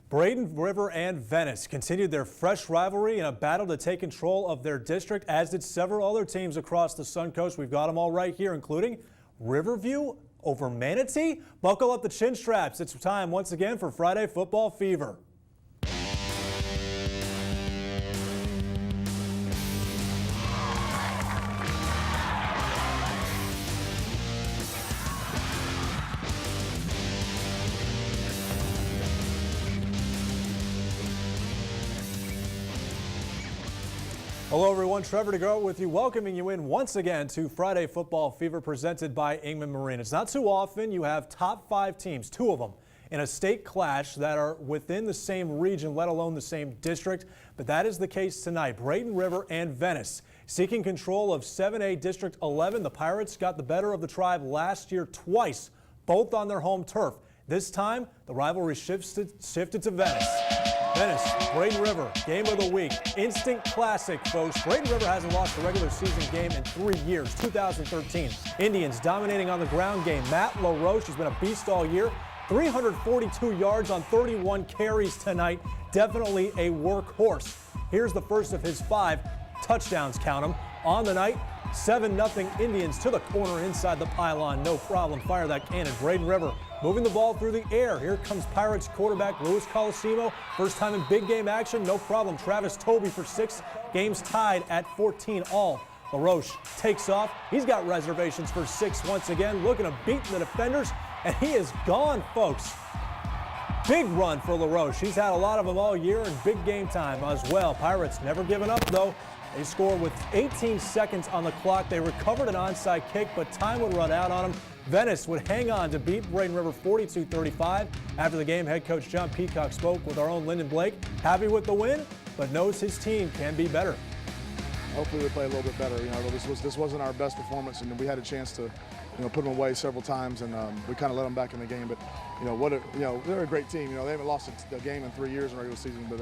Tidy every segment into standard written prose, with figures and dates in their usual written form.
Braden, River, and Venice continued their fresh rivalry in a battle to take control of their district, as did several other teams across the Suncoast. We've got them all right here, including Riverview over Manatee. Buckle up the chin straps. It's time once again for Friday Football Fever. Hello everyone, Trevor DeGroat with you, welcoming you in once again to Friday Football Fever presented by Ingman Marine. It's not too often you have top 5 teams, 2 of them, in a state clash that are within the same region, let alone the same district, but that is the case tonight. Braden, River, and Venice seeking control of 7A District 11. The Pirates got the better of the tribe last year twice, both on their home turf. This time, the rivalry shifted to Venice. Venice, Braden River, game of the week. Instant classic, folks. Braden River hasn't lost a regular season game in 3 years, 2013. Indians dominating on the ground game. Matt LaRoche has been a beast all year. 342 yards on 31 carries tonight. Definitely a workhorse. Here's the first of his 5 touchdowns, count them, on the night. 7-0 Indians to the corner inside the pylon. No problem. Fire that cannon. Braden River moving the ball through the air. Here comes Pirates quarterback Louis Colosimo. First time in big game action. No problem. Travis Toby for 6. Games tied at 14 all. LaRoche takes off. He's got reservations for 6 once again. Looking to beat the defenders. And he is gone, folks. Big run for LaRoche. He's had a lot of them all year in big game time as well. Pirates never giving up, though. They score with 18 seconds on the clock. They recovered an onside kick, but time would run out on them. Venice would hang on to beat Braden River 42-35. After the game, head coach John Peacock spoke with our own Lyndon Blake. Happy with the win, but knows his team can be better. Hopefully we play a little bit better. You know, this wasn't our best performance, and we had a chance to, put them away several times, and we kind of let them back in the game. But they're a great team. They haven't lost a game in 3 years in regular season, but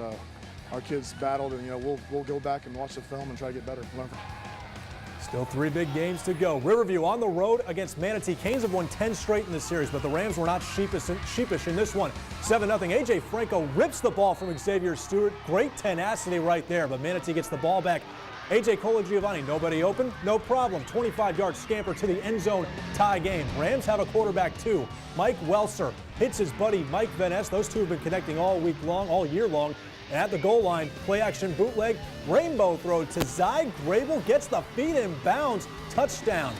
our kids battled, and we'll go back and watch the film and try to get better. Still 3 big games to go. Riverview on the road against Manatee. Canes have won 10 straight in this series, but the Rams were not sheepish in this one. 7-0. A.J. Franco rips the ball from Xavier Stewart. Great tenacity right there, but Manatee gets the ball back. A.J. Colagiovanni, nobody open, no problem. 25-yard scamper to the end zone, tie game. Rams have a quarterback too. Mike Welser hits his buddy Mike Venice. Those two have been connecting all year long. And at the goal line, play-action bootleg, rainbow throw to Zy Grable, gets the feet in bounds, touchdown.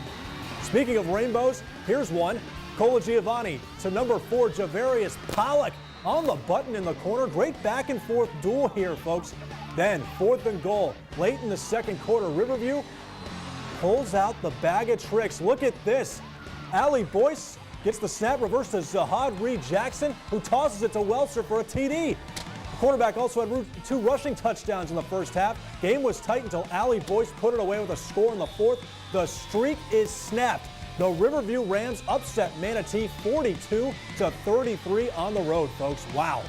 Speaking of rainbows, here's one. Colagiovanni to number 4, Javarius Pollock on the button in the corner. Great back-and-forth duel here, folks. Then, 4th and goal. Late in the second quarter, Riverview pulls out the bag of tricks. Look at this. Allie Boyce gets the snap reverse to Zahad Reed-Jackson, who tosses it to Welser for a TD. The quarterback also had 2 rushing touchdowns in the first half. Game was tight until Allie Boyce put it away with a score in the 4th. The streak is snapped. The Riverview Rams upset Manatee 42-33 on the road, folks. Wow.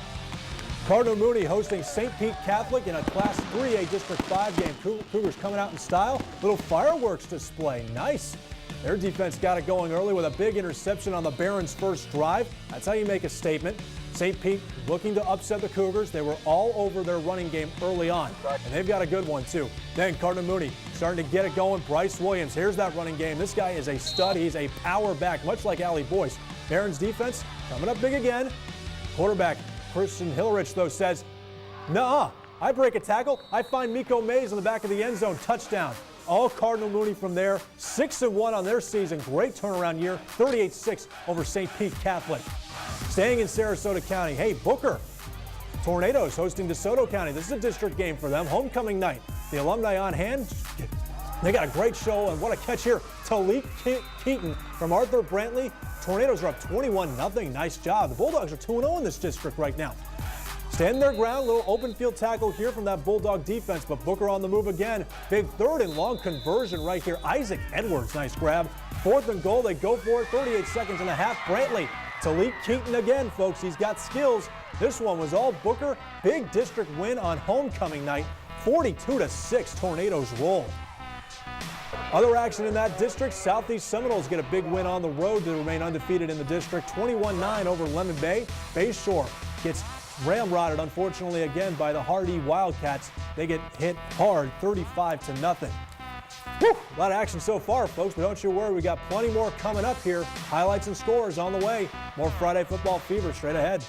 Cardinal Mooney hosting St. Pete Catholic in a Class 3A District 5 game. Cougars coming out in style. Little fireworks display. Nice. Their defense got it going early with a big interception on the Barons' first drive. That's how you make a statement. St. Pete looking to upset the Cougars. They were all over their running game early on, and they've got a good one too. Then Cardinal Mooney starting to get it going. Bryce Williams, here's that running game. This guy is a stud. He's a power back, much like Allie Boyce. Barons' defense coming up big again. Quarterback Christian Hillerich, though, says, "Nuh-uh, I break a tackle, I find Miko Mays in the back of the end zone, touchdown." All Cardinal Mooney from there, 6-1 on their season. Great turnaround year, 38-6 over St. Pete Catholic. Staying in Sarasota County, hey, Booker. Tornadoes hosting DeSoto County. This is a district game for them. Homecoming night. The alumni on hand. They got a great show, and what a catch here. Talik Keaton from Arthur Brantley. Tornadoes are up 21-0. Nice job. The Bulldogs are 2-0 in this district right now. Stand their ground, little open field tackle here from that Bulldog defense, but Booker on the move again. Big 3rd and long conversion right here. Isaac Edwards, nice grab. 4th and goal, they go for it. 38 seconds and a half. Brantley, Talik Keaton again, folks. He's got skills. This one was all Booker. Big district win on homecoming night. 42-6, Tornadoes roll. Other action in that district, Southeast Seminoles get a big win on the road to remain undefeated in the district. 21-9 over Lemon Bay. Bayshore gets ramrodded, unfortunately, again by the hardy Wildcats. They get hit hard, 35-0. Whew, a lot of action so far, folks, but don't you worry. We got plenty more coming up here. Highlights and scores on the way. More Friday Football Fever straight ahead.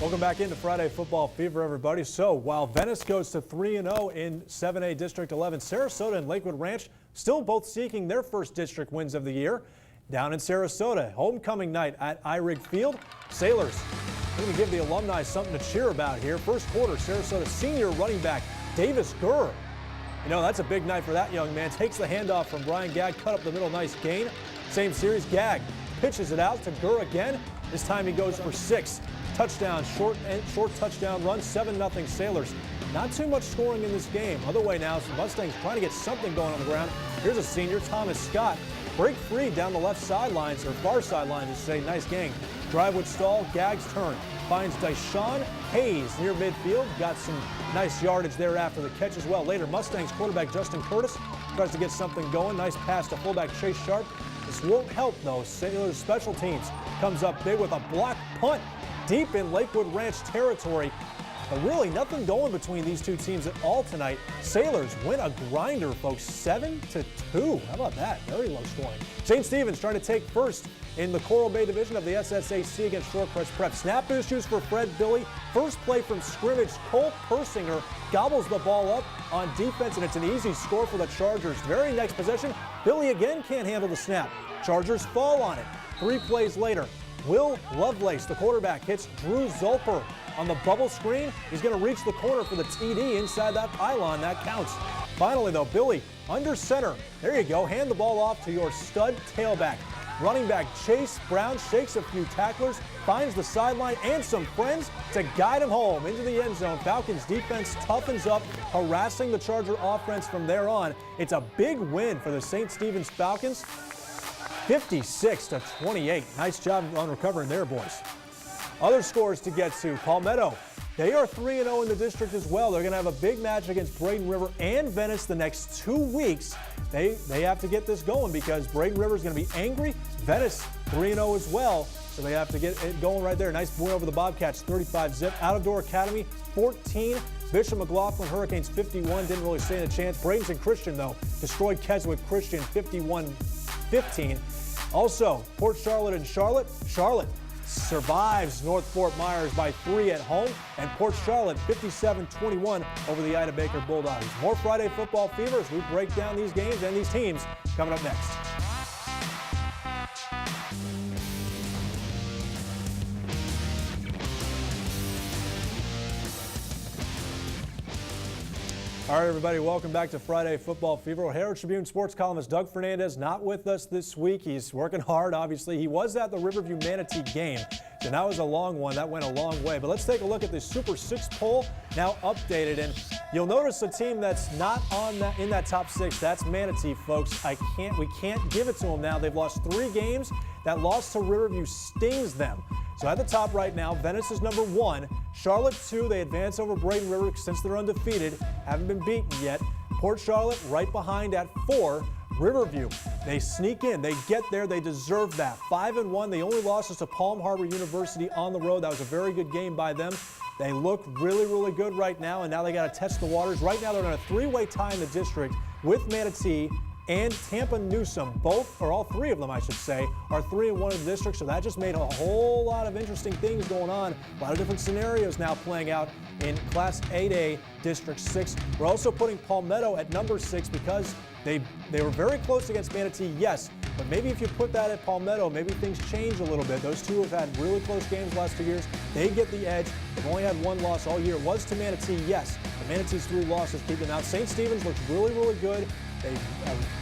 Welcome back into Friday Football Fever, everybody. So while Venice goes to 3-0 in 7A District 11, Sarasota and Lakewood Ranch still both seeking their first district wins of the year. Down in Sarasota, homecoming night at Irig Field. Sailors going to give the alumni something to cheer about here. First quarter, Sarasota senior running back Davis Gurr. You know, that's a big night for that young man. Takes the handoff from Brian Gagg, cut up the middle, nice gain. Same series, Gagg pitches it out to Gurr again. This time he goes for 6. Touchdown, short touchdown run, 7-0 Sailors. Not too much scoring in this game. Other way now, some Mustangs trying to get something going on the ground. Here's a senior, Thomas Scott. Break free down the left sidelines, or far sideline to say, nice gain. Drive would stall, Gagg's turn. Finds Deshaun Hayes near midfield. Got some nice yardage there after the catch as well. Later, Mustangs quarterback Justin Curtis tries to get something going. Nice pass to fullback Chase Sharp. This won't help though. Sailors special teams comes up big with a block punt deep in Lakewood Ranch territory. But really nothing going between these two teams at all tonight. Sailors win a grinder, folks, 7-2. How about that? Very low scoring. St. Stephen's trying to take first in the Coral Bay division of the SSAC against Shorecrest Prep. Snap issues for Fred Billy. First play from scrimmage, Cole Persinger gobbles the ball up on defense, and it's an easy score for the Chargers. Very next possession, Billy again can't handle the snap. Chargers fall on it. 3 plays later, Will Lovelace, the quarterback, hits Drew Zolper on the bubble screen. He's going to reach the corner for the TD inside that pylon. That counts. Finally, though, Billy under center. There you go. Hand the ball off to your stud tailback. Running back Chase Brown shakes a few tacklers, finds the sideline and some friends to guide him home into the end zone. Falcons defense toughens up, harassing the Charger offense from there on. It's a big win for the St. Stephen's Falcons. 56-28. Nice job on recovering there, boys. Other scores to get to. Palmetto, they are 3-0 in the district as well. They're going to have a big match against Braden River and Venice the next 2 weeks. They have to get this going because Braden River is going to be angry. Venice 3-0 as well, so they have to get it going right there. Nice win over the Bobcats, 35-zip. Out of Door Academy, 14. Bishop McLaughlin Hurricanes 51. Didn't really stand a chance. Braden's and Christian, though, destroyed Keswick Christian 51-15. Also, Port Charlotte and Charlotte. Charlotte survives North Fort Myers by 3 at home, and Port Charlotte 57-21 over the Ida Baker Bulldogs. More Friday Football Fever as we break down these games and these teams coming up next. All right, everybody, welcome back to Friday Football Fever. Herald Tribune sports columnist Doug Fernandez not with us this week. He's working hard, obviously. He was at the Riverview Manatee game, so that was a long one. That went a long way. But let's take a look at the Super 6 poll, now updated. And you'll notice a team that's not in that top 6. That's Manatee, folks. We can't give it to them now. They've lost 3 games. That loss to Riverview stings them. So at the top right now, Venice is number 1. Charlotte 2, they advance over Braden River since they're undefeated. Haven't been beaten yet. Port Charlotte right behind at 4. Riverview, they sneak in. They get there. They deserve that. 5-1. The only losses to Palm Harbor University on the road. That was a very good game by them. They look really, really good right now, and now they got to test the waters. Right now they're in a 3-way tie in the district with Manatee and Tampa Newsom. Both, or all 3 of them, I should say, are 3-1 in the district. So that just made a whole lot of interesting things going on. A lot of different scenarios now playing out in Class 8A District 6. We're also putting Palmetto at number 6 because they were very close against Manatee, yes, But maybe if you put that at Palmetto, maybe things change a little bit. Those two have had really close games the last 2 years. They get the edge. They've only had one loss all year. It was to Manatee, yes. But Manatee's 3 losses keep them out. St. Stephen's looks really, really good. They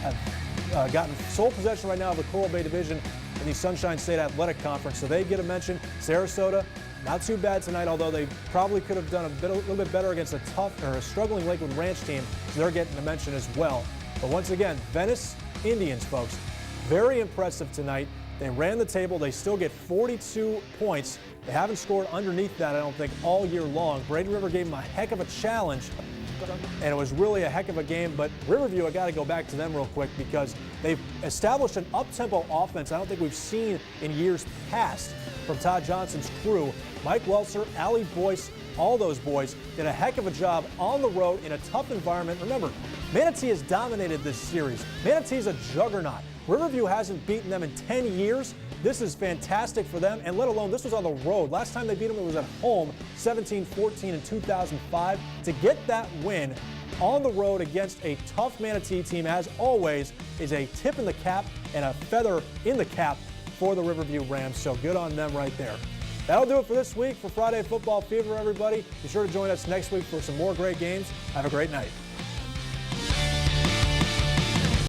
have gotten sole possession right now of the Coral Bay Division in the Sunshine State Athletic Conference, so they get a mention. Sarasota, not too bad tonight, although they probably could have done a little bit better against a struggling Lakewood Ranch team, so they're getting a mention as well. But once again, Venice Indians, folks, very impressive tonight. They ran the table. They still get 42 points. They haven't scored underneath that, I don't think, all year long. Braden River gave them a heck of a challenge, and it was really a heck of a game. But Riverview, I got to go back to them real quick because they've established an up-tempo offense I don't think we've seen in years past from Todd Johnson's crew. Mike Welser, Allie Boyce, all those boys did a heck of a job on the road in a tough environment. Remember, Manatee has dominated this series. Manatee's a juggernaut. Riverview hasn't beaten them in 10 years. This is fantastic for them, and let alone this was on the road. Last time they beat them, it was at home, 17-14 in 2005. To get that win on the road against a tough Manatee team, as always, is a tip in the cap and a feather in the cap for the Riverview Rams, so good on them right there. That'll do it for this week for Friday Football Fever, everybody. Be sure to join us next week for some more great games. Have a great night.